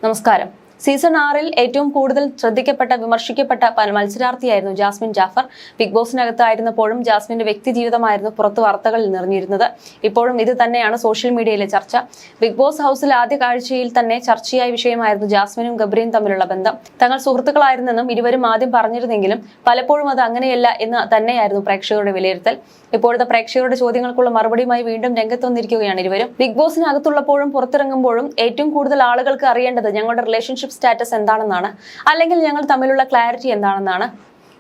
നമസ്കാരം. സീസൺ 6-ൽ ഏറ്റവും കൂടുതൽ ശ്രദ്ധിക്കപ്പെട്ട വിമർശിക്കപ്പെട്ട മത്സരാർത്ഥിയായിരുന്നു ജാസ്മിൻ ജാഫർ. ബിഗ് ബോസിനകത്തായിരുന്നപ്പോഴും ജാസ്മിന്റെ വ്യക്തി ജീവിതമായിരുന്നു പുറത്തു വാർത്തകളിൽ നിറഞ്ഞിരുന്നത്. ഇപ്പോഴും ഇത് തന്നെയാണ് സോഷ്യൽ മീഡിയയിലെ ചർച്ച. ബിഗ് ബോസ് ഹൗസിൽ ആദ്യ കാഴ്ചയിൽ തന്നെ ചർച്ചയായ വിഷയമായിരുന്നു ജാസ്മിനും ഗബ്രിയും തമ്മിലുള്ള ബന്ധം. തങ്ങൾ സുഹൃത്തുക്കളായിരുന്നെന്നും ഇരുവരും ആദ്യം പറഞ്ഞിരുന്നെങ്കിലും പലപ്പോഴും അത് അങ്ങനെയല്ല എന്ന് തന്നെയായിരുന്നു പ്രേക്ഷകരുടെ വിലയിരുത്തൽ. ഇപ്പോഴത്തെ പ്രേക്ഷകരുടെ ചോദ്യങ്ങൾക്കുള്ള മറുപടിയുമായി വീണ്ടും രംഗത്ത് വന്നിരിക്കുകയാണ് ഇരുവരും. ബിഗ് ബോസിനകത്തുള്ളപ്പോഴും പുറത്തിറങ്ങുമ്പോഴും ഏറ്റവും കൂടുതൽ ആളുകൾക്ക് അറിയേണ്ടത് ഞങ്ങളുടെ റിലേഷൻഷിപ്പ് സ്റ്റാറ്റസ് എന്താണെന്നാണ്, അല്ലെങ്കിൽ ഞങ്ങൾ തമ്മിലുള്ള ക്ലാരിറ്റി എന്താണെന്നാണ്.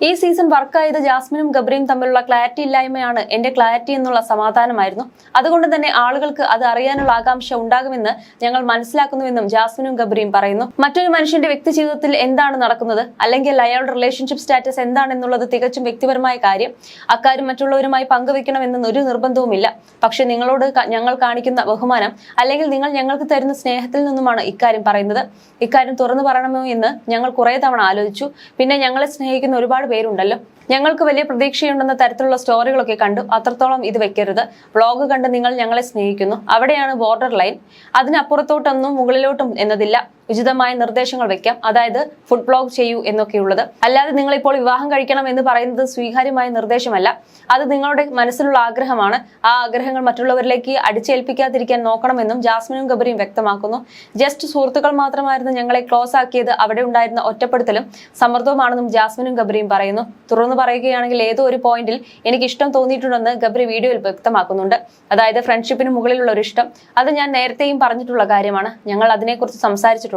ഈ സീസൺ വർക്കായത് ജാസ്മിനും ഗബ്രിയും തമ്മിലുള്ള ക്ലാരിറ്റി ഇല്ലായ്മയാണ് എന്റെ ക്ലാരിറ്റി എന്നുള്ള സമാധാനമായിരുന്നു. അതുകൊണ്ട് തന്നെ ആളുകൾക്ക് അത് അറിയാനുള്ള ആകാംക്ഷ ഉണ്ടാകുമെന്ന് ഞങ്ങൾ മനസ്സിലാക്കുന്നുവെന്നും ജാസ്മിനും ഗബ്രിയും പറയുന്നു. മറ്റൊരു മനുഷ്യന്റെ വ്യക്തി ജീവിതത്തിൽ എന്താണ് നടക്കുന്നത്, അല്ലെങ്കിൽ അയാളുടെ റിലേഷൻഷിപ്പ് സ്റ്റാറ്റസ് എന്താണെന്നുള്ളത് തികച്ചും വ്യക്തിപരമായ കാര്യം. അക്കാര്യം മറ്റുള്ളവരുമായി പങ്കുവെക്കണമെന്നൊന്നും ഒരു നിർബന്ധവുമില്ല. പക്ഷെ നിങ്ങളോട് ഞങ്ങൾ കാണിക്കുന്ന ബഹുമാനം, അല്ലെങ്കിൽ നിങ്ങൾ ഞങ്ങൾക്ക് തരുന്ന സ്നേഹത്തിൽ നിന്നുമാണ് ഇക്കാര്യം പറയുന്നത്. ഇക്കാര്യം തുറന്നു പറയണമോ എന്ന് ഞങ്ങൾ കുറെ തവണ ആലോചിച്ചു. പിന്നെ ഞങ്ങളെ സ്നേഹിക്കുന്ന ഒരുപാട് പേരുണ്ടല്ലോ. ഞങ്ങൾക്ക് വലിയ പ്രതീക്ഷയുണ്ടെന്ന തരത്തിലുള്ള സ്റ്റോറികളൊക്കെ കണ്ടു. അത്രത്തോളം ഇത് വെക്കരുത്. വ്ളോഗ് കണ്ട് നിങ്ങൾ ഞങ്ങളെ സ്നേഹിക്കുന്നു, അവിടെയാണ് ബോർഡർ ലൈൻ. അതിനപ്പുറത്തോട്ടൊന്നും മുകളിലോട്ടും എന്നതില്ല. ഉചിതമായ നിർദ്ദേശങ്ങൾ വെക്കാം, അതായത് ഫുഡ് ബ്ലോഗ് ചെയ്യൂ എന്നൊക്കെയുള്ളത്. അല്ലാതെ നിങ്ങൾ ഇപ്പോൾ വിവാഹം കഴിക്കണം എന്ന് പറയുന്നത് സ്വീകാര്യമായ നിർദ്ദേശമല്ല. അത് നിങ്ങളുടെ മനസ്സിലുള്ള ആഗ്രഹമാണ്. ആ ആഗ്രഹങ്ങൾ മറ്റുള്ളവരിലേക്ക് അടിച്ചേൽപ്പിക്കാതിരിക്കാൻ നോക്കണമെന്നും ജാസ്മിനും ഗബ്രിയും വ്യക്തമാക്കുന്നു. ജസ്റ്റ് സുഹൃത്തുക്കൾ മാത്രമായിരുന്നു ഞങ്ങളെ ക്ലോസ് ആക്കിയത്. അവിടെ ഉണ്ടായിരുന്ന ഒറ്റപ്പെടുത്തലും സമ്മർദ്ദവുമാണെന്നും ജാസ്മിനും ഗബ്രിയും പറയുന്നു. തുറന്നു പറയുകയാണെങ്കിൽ ഏതോ ഒരു പോയിന്റിൽ എനിക്ക് ഇഷ്ടം തോന്നിയിട്ടുണ്ടെന്ന് ഗബ്രി വീഡിയോയിൽ വ്യക്തമാക്കുന്നുണ്ട്. അതായത് ഫ്രണ്ട്ഷിപ്പിന് മുകളിലുള്ള ഒരു ഇഷ്ടം. അത് ഞാൻ നേരത്തെയും പറഞ്ഞിട്ടുള്ള കാര്യമാണ്. ഞങ്ങൾ അതിനെക്കുറിച്ച് സംസാരിച്ചിട്ടുണ്ട്.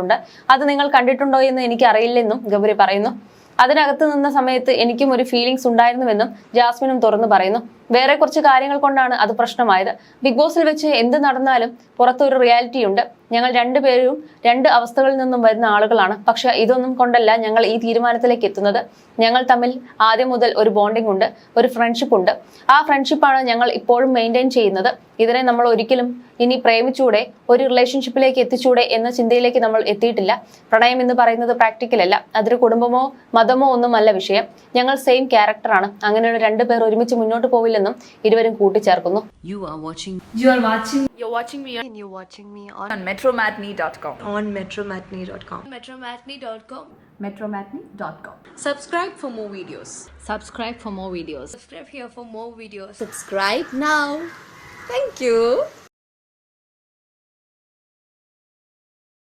അത് നിങ്ങൾ കണ്ടിട്ടുണ്ടോ എന്ന് എനിക്ക് അറിയില്ലെന്നും ഗബ്രി പറയുന്നു. അതിനകത്ത് നിന്ന സമയത്ത് എനിക്കും ഒരു ഫീലിങ്സ് ഉണ്ടായിരുന്നുവെന്നും ജാസ്മിനും തുറന്നു പറയുന്നു. വേറെ കുറച്ച് കാര്യങ്ങൾ കൊണ്ടാണ് അത് പ്രശ്നമായത്. ബിഗ് ബോസിൽ വെച്ച് എന്ത് നടന്നാലും പുറത്തൊരു റിയാലിറ്റി ഉണ്ട്. ഞങ്ങൾ രണ്ടുപേരും രണ്ട് അവസ്ഥകളിൽ നിന്നും വരുന്ന ആളുകളാണ്. പക്ഷെ ഇതൊന്നും കൊണ്ടല്ല ഞങ്ങൾ ഈ തീരുമാനത്തിലേക്ക് എത്തുന്നത്. ഞങ്ങൾ തമ്മിൽ ആദ്യം മുതൽ ഒരു ബോണ്ടിംഗ് ഉണ്ട്, ഒരു ഫ്രണ്ട്ഷിപ്പ് ഉണ്ട്. ആ ഫ്രണ്ട്ഷിപ്പാണ് ഞങ്ങൾ ഇപ്പോഴും മെയിൻറ്റെയിൻ ചെയ്യുന്നത്. ഇതിനെ നമ്മൾ ഒരിക്കലും ഇനി പ്രേമിച്ചൂടെ, ഒരു റിലേഷൻഷിപ്പിലേക്ക് എത്തിച്ചൂടെ എന്ന ചിന്തയിലേക്ക് നമ്മൾ എത്തിയിട്ടില്ല. പ്രണയം എന്ന് പറയുന്നത് പ്രാക്ടിക്കൽ അല്ല. അതൊരു കുടുംബമോ മതമോ ഒന്നുമല്ല വിഷയം. ഞങ്ങൾ സെയിം ക്യാരക്ടറാണ്. അങ്ങനെയുള്ള രണ്ടുപേർ ഒരുമിച്ച് മുന്നോട്ട് പോവില്ലെന്നും ഇരുവരും കൂട്ടിച്ചേർക്കുന്നു. You're watching me on metromatney.com. metromatney.com. Subscribe for more videos. Subscribe for more videos. Subscribe here for more videos. Subscribe now. Thank you.